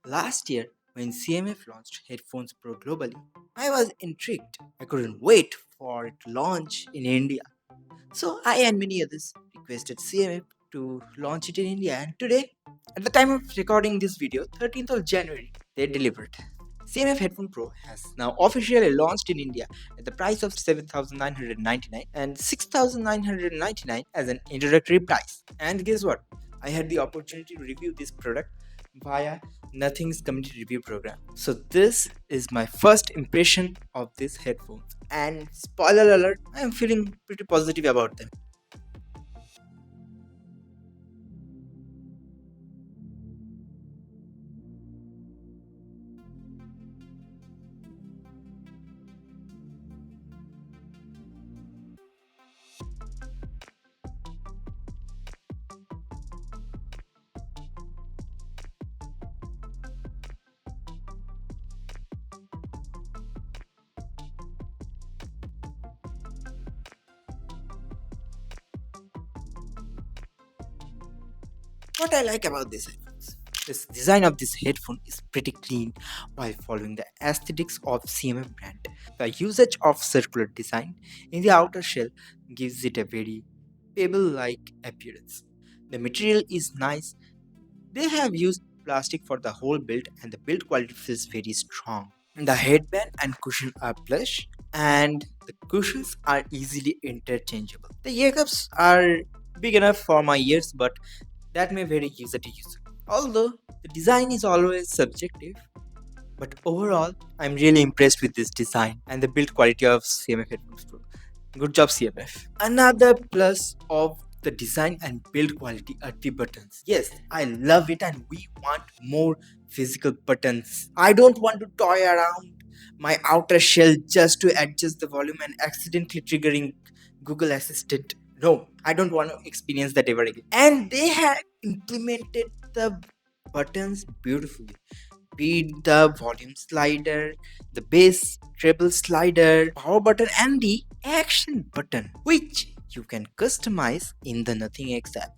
Last year, when CMF launched Headphones Pro globally, I was intrigued. I couldn't wait for it to launch in India. So I and many others requested CMF to launch it in India, and today, at the time of recording this video, 13th of January, they delivered. CMF Headphone Pro has now officially launched in India at the price of 7,999 and 6,999 as an introductory price. And guess what? I had the opportunity to review this product via Nothing's community review program. So this is my first impression of this headphones. And spoiler alert, I am feeling pretty positive about them. What I like about these headphones, this design of this headphone is pretty clean while following the aesthetics of CMF brand. The usage of circular design in the outer shell gives it a very pebble-like appearance. The material is nice. They have used plastic for the whole build and the build quality feels very strong. The headband and cushion are plush and the cushions are easily interchangeable. The ear cups are big enough for my ears, but that may vary user to user. Although the design is always subjective, but overall, I'm really impressed with this design and the build quality of CMF Headphones Pro. Good job, CMF. Another plus of the design and build quality are the buttons. Yes, I love it and we want more physical buttons. I don't want to toy around my outer shell just to adjust the volume and accidentally triggering Google Assistant. No, I don't want to experience that ever again. And they have implemented the buttons beautifully. Be it the volume slider, the bass treble slider, power button, and the action button, which you can customize in the Nothing X app.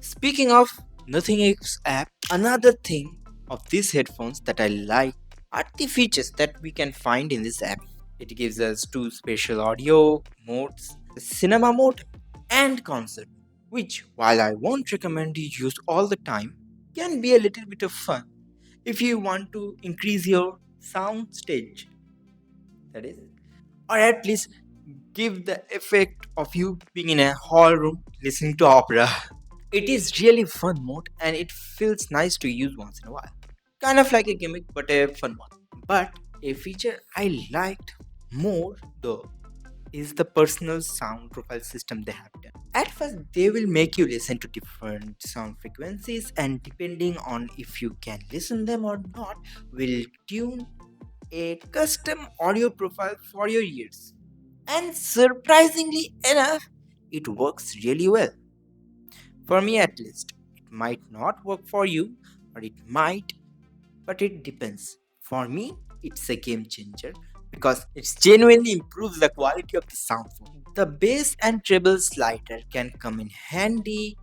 Speaking of Nothing X app, another thing of these headphones that I like are the features that we can find in this app. It gives us two spatial audio modes, cinema mode and concert, which, while I won't recommend you use all the time, can be a little bit of fun if you want to increase your sound stage, that is, or at least give the effect of you being in a hall room listening to opera. It is really fun mode and it feels nice to use once in a while. Kind of like a gimmick, but a fun one. But a feature I liked more though is the personal sound profile system they have done. At first, they will make you listen to different sound frequencies, and depending on if you can listen them or not, will tune a custom audio profile for your ears. And surprisingly enough, it works really well. For me at least. It might not work for you, or it might, but it depends. For me, it's a game changer because it genuinely improves the quality of the sound. The bass and treble slider can come in handy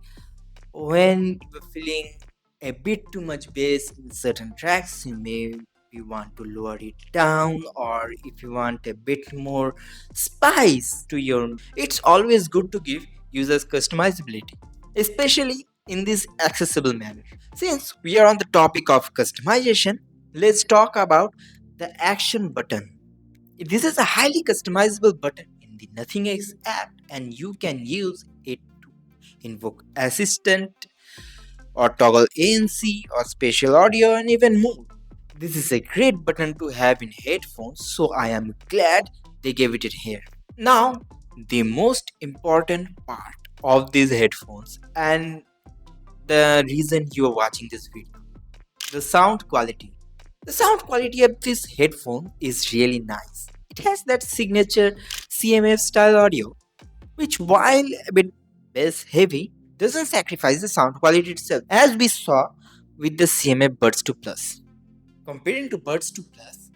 when you're feeling a bit too much bass in certain tracks. You may you want to lower it down, or if you want a bit more spice to your, it's always good to give users customizability, especially in this accessible manner. Since we are on the topic of customization, let's talk about the action button. This is a highly customizable button in the Nothing X app, and you can use it to invoke assistant or toggle ANC or spatial audio and even more. This is a great button to have in headphones, so I am glad they gave it here. Now, the most important part of these headphones and the reason you are watching this video, the sound quality. The sound quality of this headphone is really nice. It has that signature CMF style audio, which while a bit bass heavy, doesn't sacrifice the sound quality itself, as we saw with the CMF Buds 2 Plus. Comparing to Buds 2 Plus,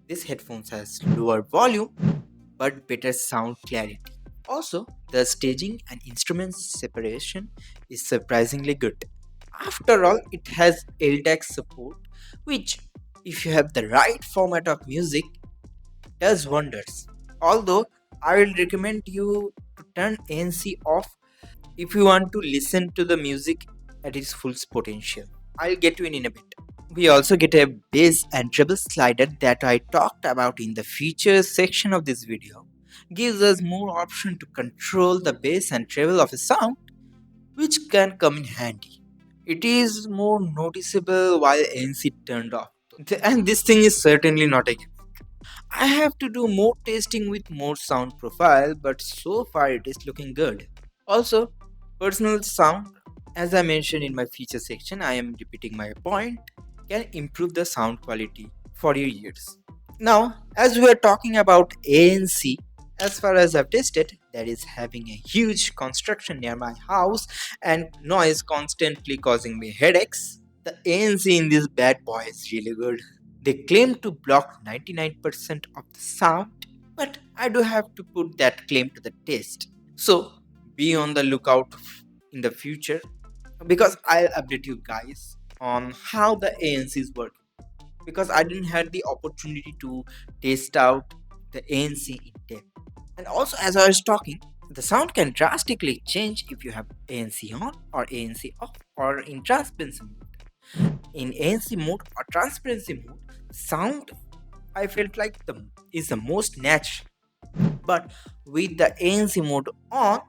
this headphones has lower volume but better sound clarity. Also, the staging and instrument separation is surprisingly good. After all, it has LDAC support, which, if you have the right format of music, does wonders. Although, I will recommend you to turn ANC off if you want to listen to the music at its full potential. I'll get you in a bit. We also get a bass and treble slider that I talked about in the features section of this video. Gives us more option to control the bass and treble of a sound, which can come in handy. It is more noticeable while ANC turned off. And this thing is certainly not a. I have to do more testing with more sound profile, but so far it is looking good. Also, personal sound, as I mentioned in my feature section, I am repeating my point, can improve the sound quality for your ears. Now, as we are talking about ANC, as far as I've tested, that is having a huge construction near my house and noise constantly causing me headaches. The ANC in this bad boy is really good. They claim to block 99% of the sound, but I do have to put that claim to the test. So be on the lookout in the future because I'll update you guys on how the ANC is working because I didn't have the opportunity to test out the ANC in depth. And also, as I was talking, the sound can drastically change if you have ANC on or ANC off or in transparency mode. In ANC mode or transparency mode, sound I felt like the is the most natural. But with the ANC mode on,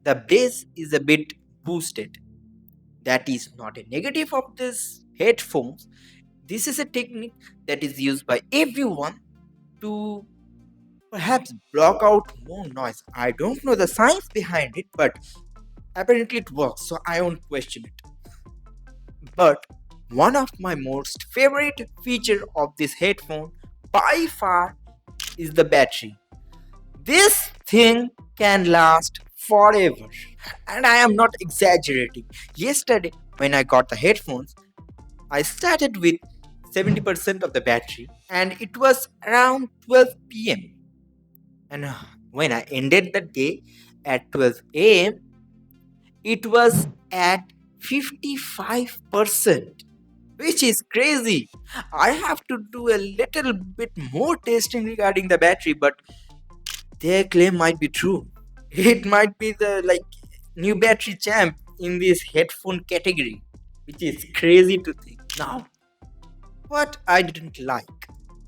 the bass is a bit boosted. That is not a negative of this headphones. This is a technique that is used by everyone to perhaps block out more noise. I don't know the science behind it, but apparently it works, so I won't question it. But one of my most favorite feature of this headphone by far is the battery. This thing can last forever. And I am not exaggerating. Yesterday, when I got the headphones, I started with 70% of the battery and it was around 12 pm. And when I ended the day at 12 a.m., it was at 55%, which is crazy. I have to do a little bit more testing regarding the battery, but their claim might be true. It might be the new battery champ in this headphone category, which is crazy to think. Now, what I didn't like.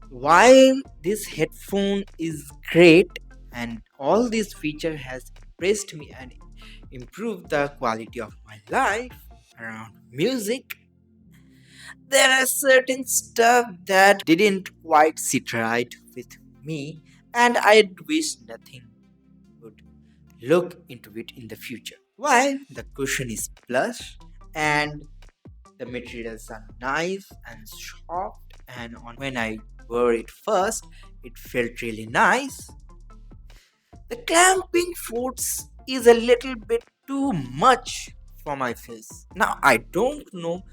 While this headphone is great and all this feature has impressed me and improved the quality of my life around music, there are certain stuff that didn't quite sit right with me and I wish nothing would look into it in the future. While the cushion is plush and the materials are nice and soft, and on when I wore it first, it felt really nice. The clamping force is a little bit too much for my face. Now I don't know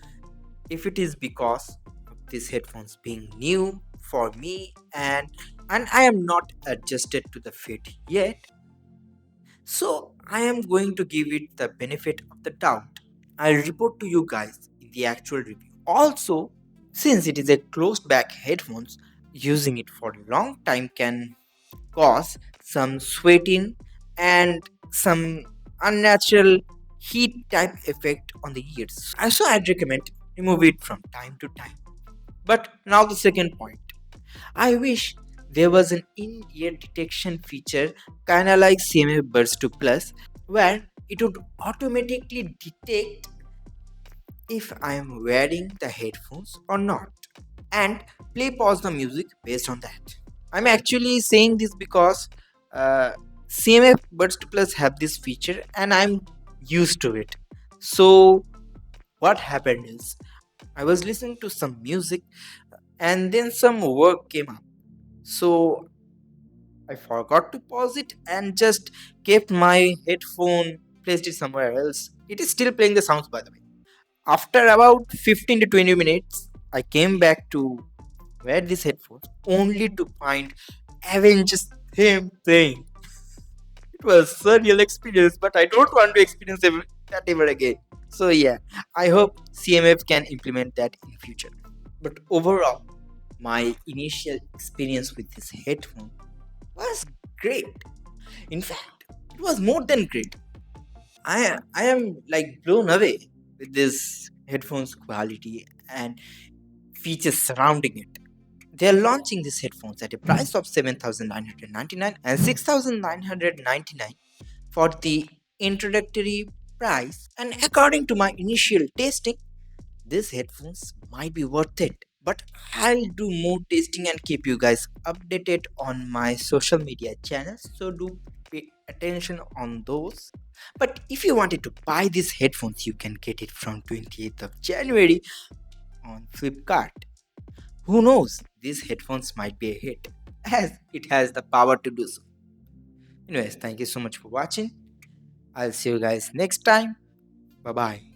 if it is because of these headphones being new for me and I am not adjusted to the fit yet. So I am going to give it the benefit of the doubt. I'll report to you guys in the actual review. Also, since it is a closed back headphones, using it for a long time can cause some sweating and some unnatural heat type effect on the ears. Also, I'd recommend remove it from time to time. But now the second point. I wish there was an in-ear detection feature kinda like CMF Buds 2 Plus where it would automatically detect if I am wearing the headphones or not and play pause the music based on that. I'm actually saying this because CMF Buds 2 Plus have this feature and I'm used to it. So what happened is I was listening to some music and then some work came up. So I forgot to pause it and just kept my headphone, placed it somewhere else. It is still playing the sounds, by the way. After about 15 to 20 minutes, I came back to wear these headphones only to find Avengers theme playing. It was a surreal experience, but I don't want to experience that ever again. So yeah, I hope CMF can implement that in future. But overall, my initial experience with this headphone was great. In fact, it was more than great. I am like blown away with this headphones quality and features surrounding it. They are launching these headphones at a price of 7,999 and 6,999 for the introductory price, and according to my initial testing, these headphones might be worth it. But I'll do more testing and keep you guys updated on my social media channels, so do pay attention on those. But if you wanted to buy these headphones, you can get it from 28th of January on Flipkart. Who knows, these headphones might be a hit, as it has the power to do so. Anyways, thank you so much for watching. I'll see you guys next time. Bye bye.